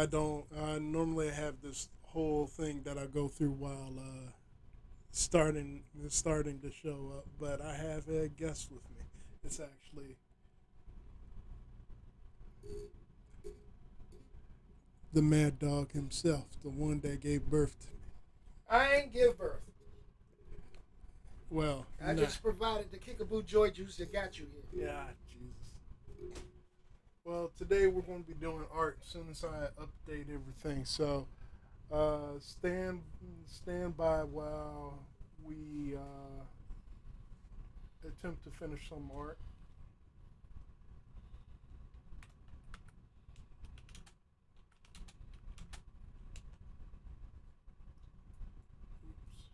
I don't. I normally have this whole thing that I go through while starting to show up, but I have a guest with me. It's actually the Mad Dog himself, the one that gave birth to me. I ain't give birth. Well, I nah. just provided the kickaboo joy juice that got you here. Yeah, Jesus. Well, today we're going to be doing art since I update everything. So, stand by while we attempt to finish some art. Oops.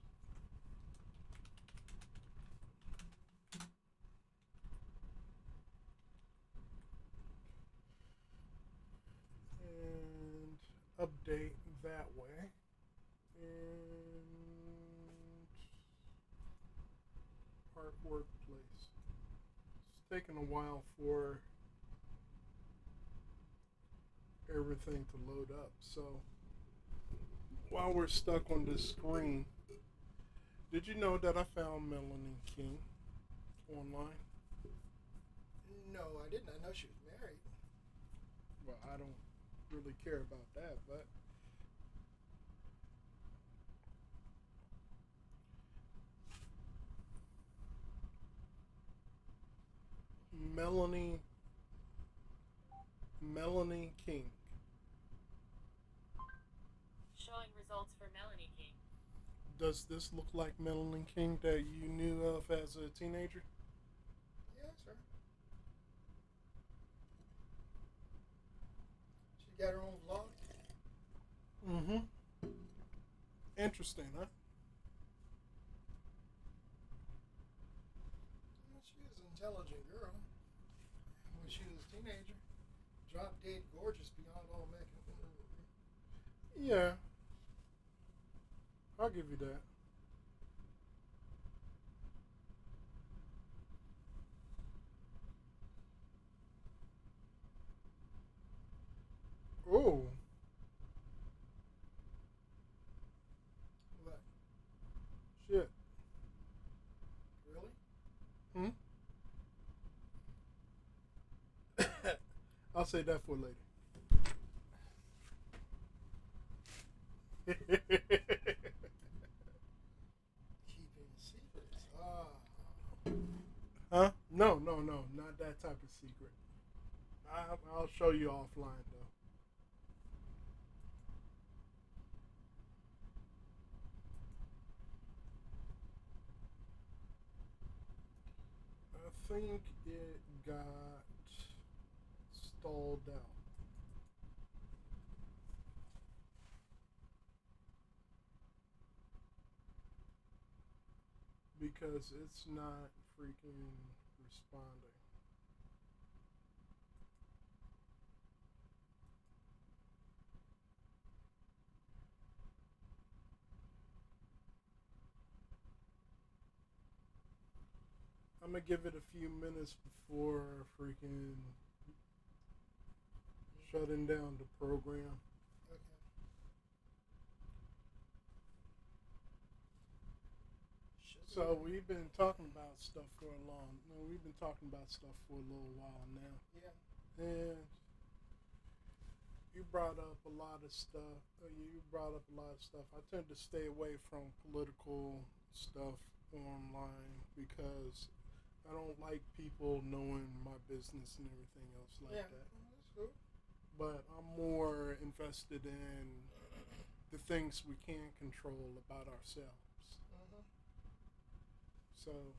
And update that way. And artwork place. It's taking a while for everything to load up. So while we're stuck on this screen, did you know that I found Melanie King online? No, I didn't. I know she was married. Well, I don't really care about that, but Melanie Melanie King. Showing results for Melanie King. Does this look like Melanie King that you knew of as a teenager? Yeah, sir. She got her own vlog. Mm-hmm. Interesting, huh? Well, she is an intelligent girl. When she was a teenager, drop dead gorgeous beyond all measure. Yeah, I'll give you that. Oh, What? shit. Really? Hmm? I'll say that for later. Keeping secrets. Ah. Huh? No, no, no, not that type of secret. I'll show you offline though. I think it got stalled out because it's not freaking responding. I'm gonna give it a few minutes before freaking shutting down the program. Okay. Should be So ready. we've been talking about stuff for a long. No, we've been talking about stuff for a little while now, Yeah. and you brought up a lot of stuff. You brought up a lot of stuff. I tend to stay away from political stuff online because I don't like people knowing my business and everything else like Yeah. that. That's cool. But I'm more invested in the things we can control about ourselves. Mm-hmm. So,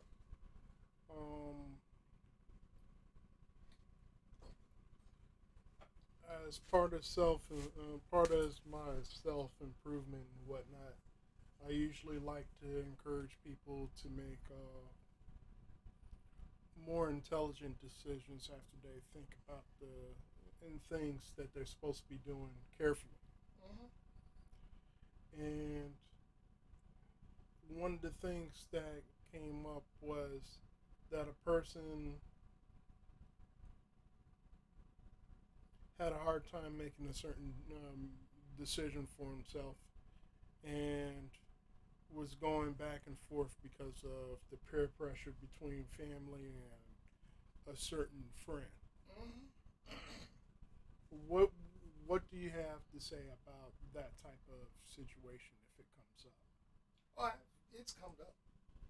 um, as part of my self improvement and whatnot, I usually like to encourage people to make more intelligent decisions after they think about the and things that they're supposed to be doing carefully. Mm-hmm. And one of the things that came up was that a person had a hard time making a certain decision for himself, and was going back and forth because of the peer pressure between family and a certain friend. Mm-hmm. What what do you have to say about that type of situation if it comes up? Oh, it's come up.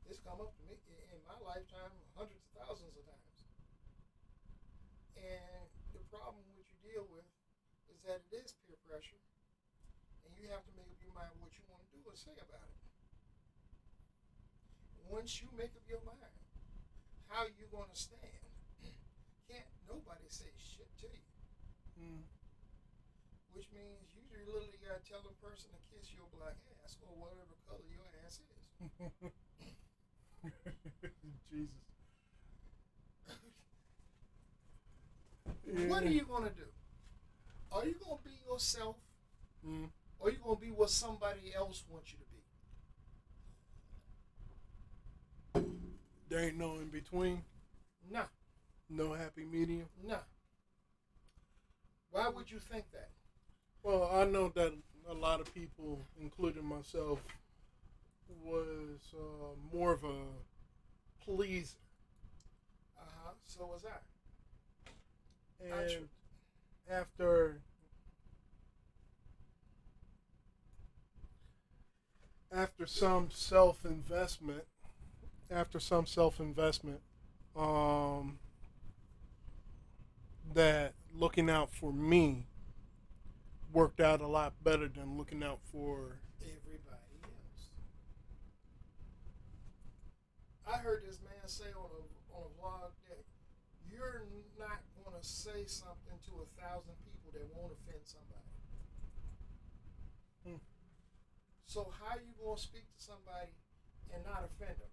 It's come up to me in my lifetime hundreds of thousands of times. And the problem which you deal with is that it is peer pressure, and you have to make up your mind what you want to do and say about it. Once you make up your mind how you going to stand, can't nobody say shit to you. Mm. Which means you literally got to tell the person to kiss your black ass or whatever color your ass is. Jesus. What are you going to do? Are you going to be yourself, Mm. or are you going to be what somebody else wants you to be? There ain't no in between. No, No happy medium. no. Why would you think that? Well, I know that a lot of people, including myself, was more of a pleaser. So was I. And after after some self investment, um, that looking out for me worked out a lot better than looking out for. Everybody else. I heard this man say on a vlog that you're not going to say something to 1,000 people that won't offend somebody. Hmm. So how you going to speak to somebody and not offend them?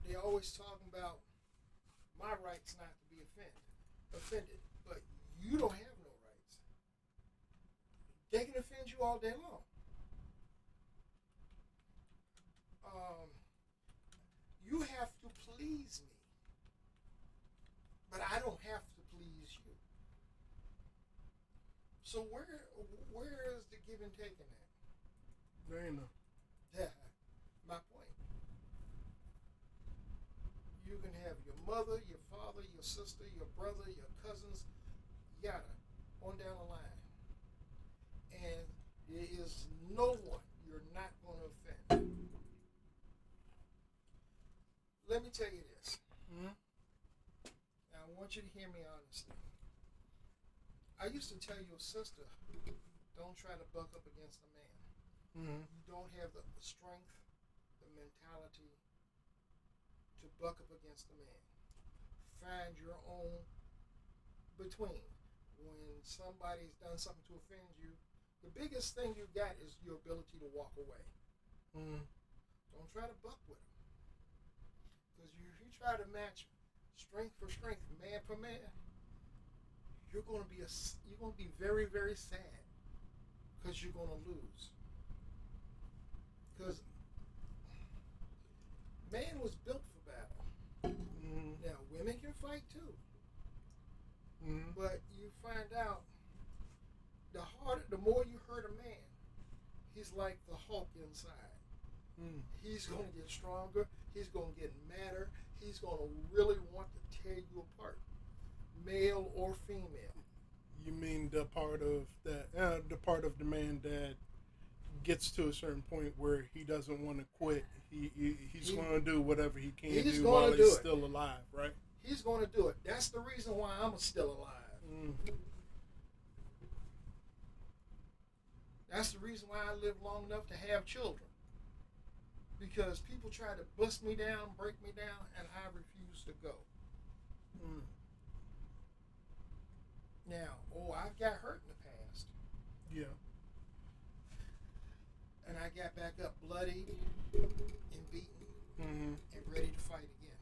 They always talking about my rights not to be offended, but you don't have no rights. They can offend you all day long. You have to please me, but I don't have to please you. So where is the give and take in that? There ain't no. Yeah, my point. You can have your mother, your father, your sister, your brother, your cousins, yada, on down the line. And there is no one you're not going to offend. Let me tell you this. Mm-hmm. Now, I want you to hear me honestly. I used to tell your sister, don't try to buck up against a man. Mm-hmm. You don't have the strength, the mentality to buck up against a man. Find your own between. When somebody's done something to offend you, the biggest thing you got is your ability to walk away. Mm-hmm. Don't try to buck with him. Because if you try to match strength for strength, man for man, you're going to be very, very sad because you're going to lose. Because man was built for battle. Mm-hmm. Now women can fight too, Mm-hmm. but you find out the more you hurt a man, he's like the Hulk inside. Mm. He's going to get stronger. He's going to get madder. He's going to really want to tear you apart, male or female. You mean the part of the part of the man that gets to a certain point where he doesn't want to quit. He's going to do whatever he can He's do gonna while do he's it. still alive, right? He's going to do it. That's the reason why I'm still alive. Mm. That's the reason why I live long enough to have children. Because people try to bust me down, break me down, and I refuse to go. Mm. Now, I've got hurt in the past. Yeah. And I got back up bloody and beaten Mm-hmm. and ready to fight again.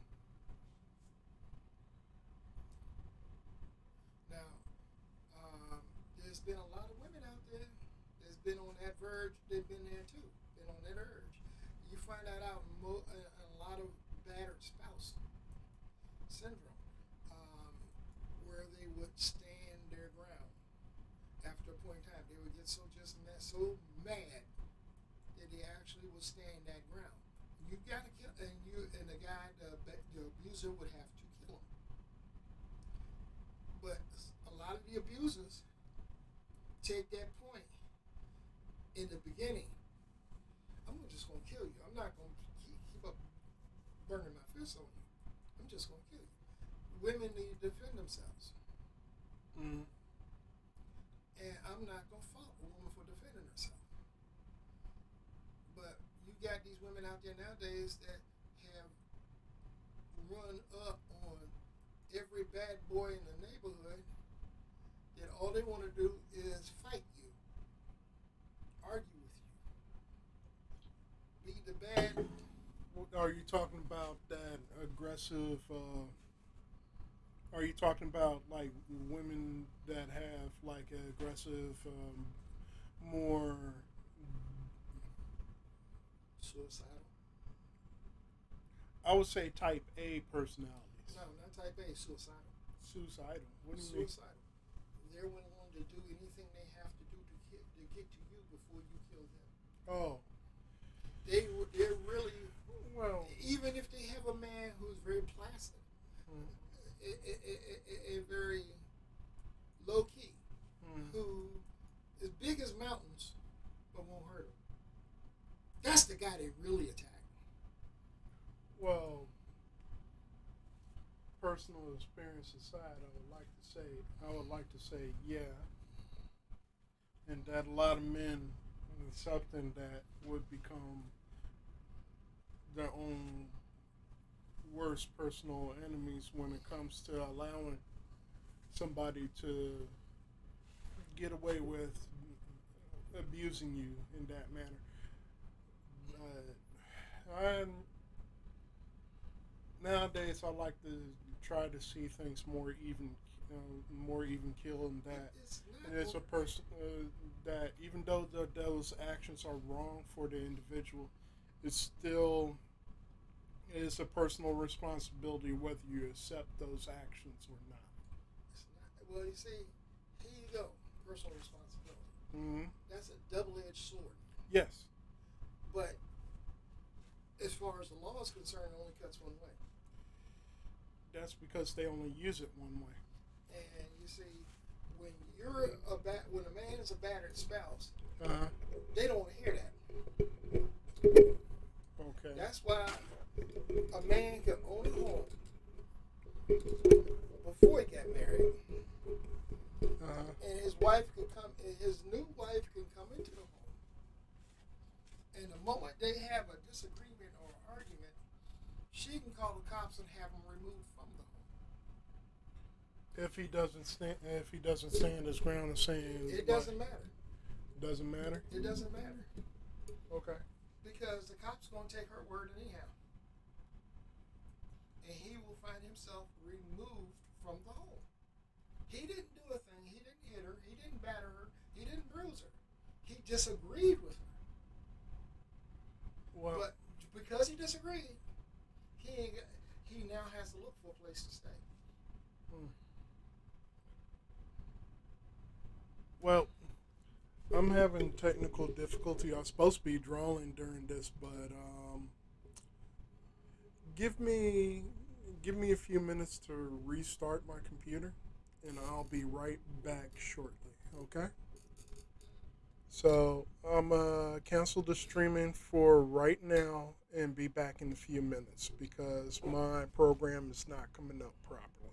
Now, there's been a lot of women out there that's been on that verge. They've been there too. Been on that urge. You find that out in a lot of battered spouse syndrome, where they would stand their ground point in time. They would get so mad that they actually would stand that ground. You gotta kill, and the guy, the abuser would have to kill him. But a lot of the abusers take that point in the beginning. I'm just gonna kill you. I'm not gonna keep up burning my fist on you. I'm just gonna kill you. Women need to defend themselves. Mm. And I'm not going to fault a woman for defending herself. But you got these women out there nowadays that have run up on every bad boy in the neighborhood that all they want to do is fight you, argue with you, be the bad. Are you talking about that aggressive? Are you talking about like women that have like aggressive, more? Suicidal? I would say type A personalities. No, not type A, suicidal. Suicidal. What do you mean? Suicidal. They're willing to do anything they have to do to get to you before you kill them. Oh, They're really, well, even if they have a man who's very placid, and very low key, who is big as mountains but won't hurt them. That's the guy they really attack. well, personal experience aside, I would like to say, yeah, and that a lot of men is something that would become their own worst personal enemies when it comes to allowing somebody to get away with abusing you in that manner. Nowadays, I like to try to see things more even keel in that. And it's a person that even though those actions are wrong for the individual, it's still it's a personal responsibility whether you accept those actions or not. It's not. Well, you see, here you go. Personal responsibility. Mm-hmm. That's a double-edged sword. Yes. But as far as the law is concerned, it only cuts one way. That's because they only use it one way. And you see, when when a man is a battered spouse, they don't want to hear that. Okay. That's why a man can own a home before he got married, and his new wife can come into the home, and the moment they have a disagreement or argument, she can call the cops and have him removed from the home. If he doesn't stand his ground and saying It doesn't matter. Doesn't matter. It doesn't matter Okay. because the cops are going to take her word anyhow, and he will find himself removed from the home. He didn't do a thing. He didn't hit her. He didn't batter her. He didn't bruise her. He disagreed with her. Well, But because he disagreed, he now has to look for a place to stay. Well, I'm having technical difficulty. I was supposed to be drawing during this, but give me a few minutes to restart my computer, and I'll be right back shortly. Okay. So I'm cancel the streaming for right now and be back in a few minutes because my program is not coming up properly.